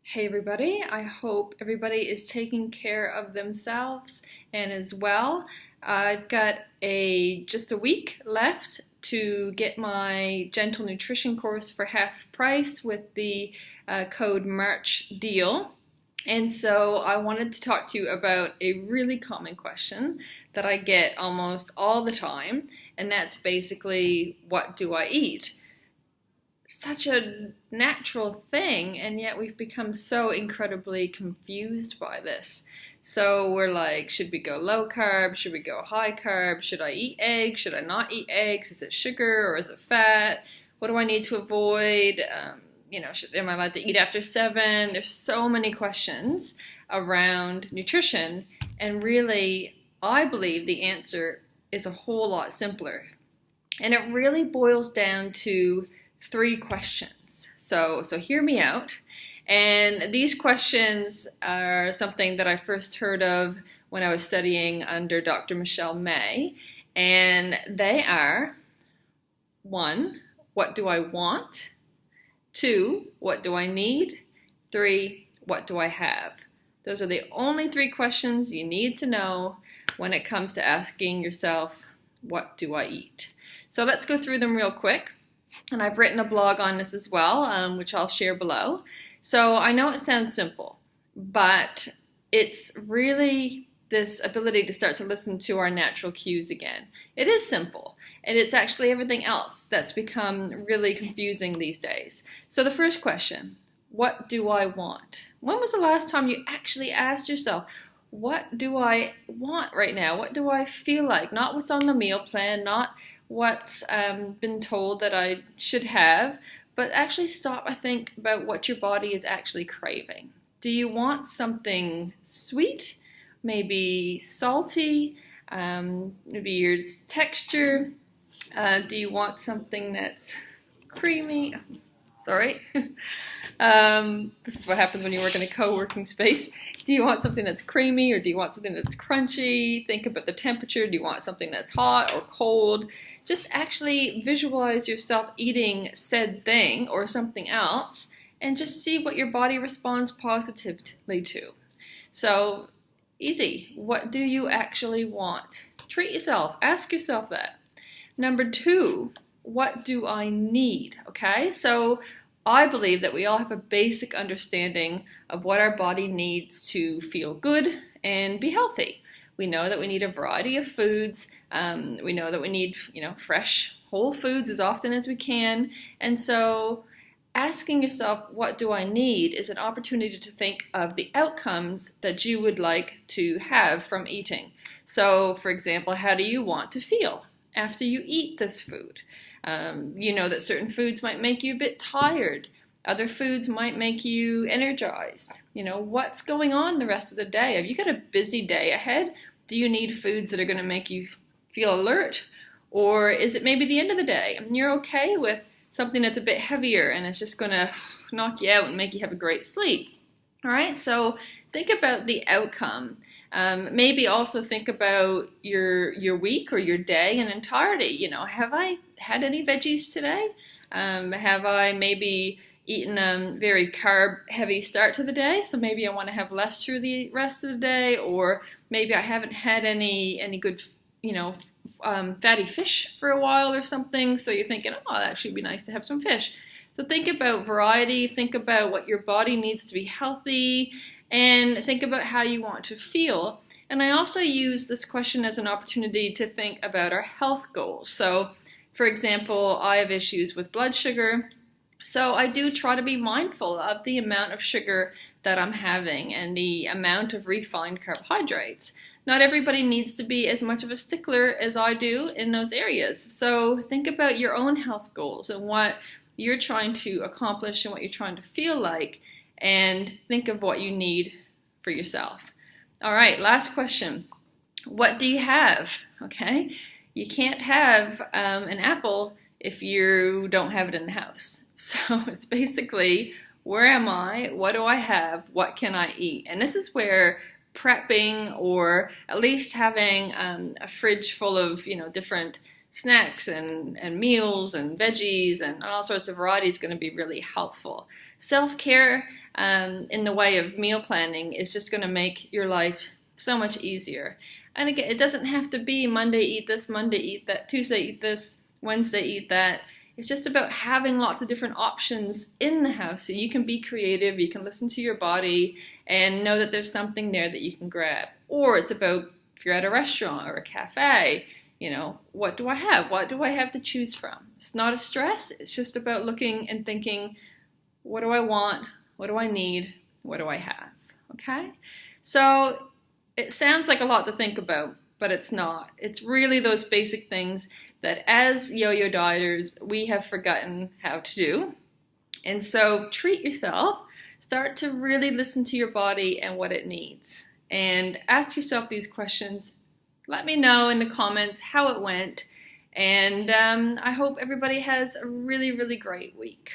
Hey everybody, I hope everybody is taking care of themselves and as well. I've got just a week left to get my Gentle Nutrition course for half price with the code March deal. And so I wanted to talk to you about a really common question that I get almost all the time, and that's basically, what do I eat? Such a natural thing, and yet we've become so incredibly confused by this. So we're like, should we go low carb? Should we go high carb? Should I eat eggs? Should I not eat eggs? Is it sugar or is it fat? What do I need to avoid? Am I allowed to eat after 7? There's so many questions around nutrition, and really, I believe the answer is a whole lot simpler. And it really boils down to 3 questions. So hear me out. And these questions are something that I first heard of when I was studying under Dr. Michelle May. And they are: 1, what do I want? 2, what do I need? 3, what do I have? Those are the only 3 questions you need to know when it comes to asking yourself, what do I eat? So let's go through them real quick. And I've written a blog on this as well, which I'll share below. So I know it sounds simple, but it's really this ability to start to listen to our natural cues again. It is simple, and it's actually everything else that's become really confusing these days. So the first question, what do I want? When was the last time you actually asked yourself, what do I want right now? What do I feel like? Not what's on the meal plan, not what's been told that I should have, but actually stop and think about what your body is actually craving. Do you want something sweet, maybe salty, maybe your texture? Do you want something that's creamy? Sorry. This is what happens when you work in a co-working space. Do you want something that's creamy, or do you want something that's crunchy? Think about the temperature. Do you want something that's hot or cold? Just actually visualize yourself eating said thing or something else, and just see what your body responds positively to. So, easy. What do you actually want? Treat yourself. Ask yourself that. Number 2, what do I need? Okay, so I believe that we all have a basic understanding of what our body needs to feel good and be healthy. We know that we need a variety of foods. We know that we need, fresh, whole foods as often as we can. And so asking yourself, what do I need, is an opportunity to think of the outcomes that you would like to have from eating. So, for example, how do you want to feel after you eat this food? You know that certain foods might make you a bit tired. Other foods might make you energized. What's going on the rest of the day? Have you got a busy day ahead? Do you need foods that are going to make you feel alert? Or is it maybe the end of the day and you're okay with something that's a bit heavier and it's just going to knock you out and make you have a great sleep? All right, so think about the outcome. Maybe also think about your week or your day in entirety. Have I had any veggies today? Have I maybe eaten a very carb-heavy start to the day? So maybe I want to have less through the rest of the day, or maybe I haven't had any good, fatty fish for a while or something. So you're thinking, oh, that should be nice to have some fish. So think about variety. Think about what your body needs to be healthy, and think about how you want to feel. And I also use this question as an opportunity to think about our health goals. So, for example, I have issues with blood sugar, so I do try to be mindful of the amount of sugar that I'm having and the amount of refined carbohydrates. Not everybody needs to be as much of a stickler as I do in those areas. So think about your own health goals and what you're trying to accomplish and what you're trying to feel like, and think of what you need for yourself. All right, last question. What do you have? Okay, you can't have an apple if you don't have it in the house. So it's basically, where am I? What do I have? What can I eat? And this is where prepping, or at least having a fridge full of different snacks and meals and veggies and all sorts of varieties is going to be really helpful. Self-care in the way of meal planning is just going to make your life so much easier. And again, it doesn't have to be Monday eat this, Monday eat that, Tuesday eat this, Wednesday eat that. It's just about having lots of different options in the house so you can be creative, you can listen to your body and know that there's something there that you can grab. Or it's about, if you're at a restaurant or a cafe, you know, what do I have? What do I have to choose from? It's not a stress. It's just about looking and thinking, what do I want? What do I need? What do I have? Okay? So it sounds like a lot to think about, but it's not. It's really those basic things that as yo-yo dieters, we have forgotten how to do. And so treat yourself. Start to really listen to your body and what it needs. And ask yourself these questions. Let me know in the comments how it went. And I hope everybody has a really, really great week.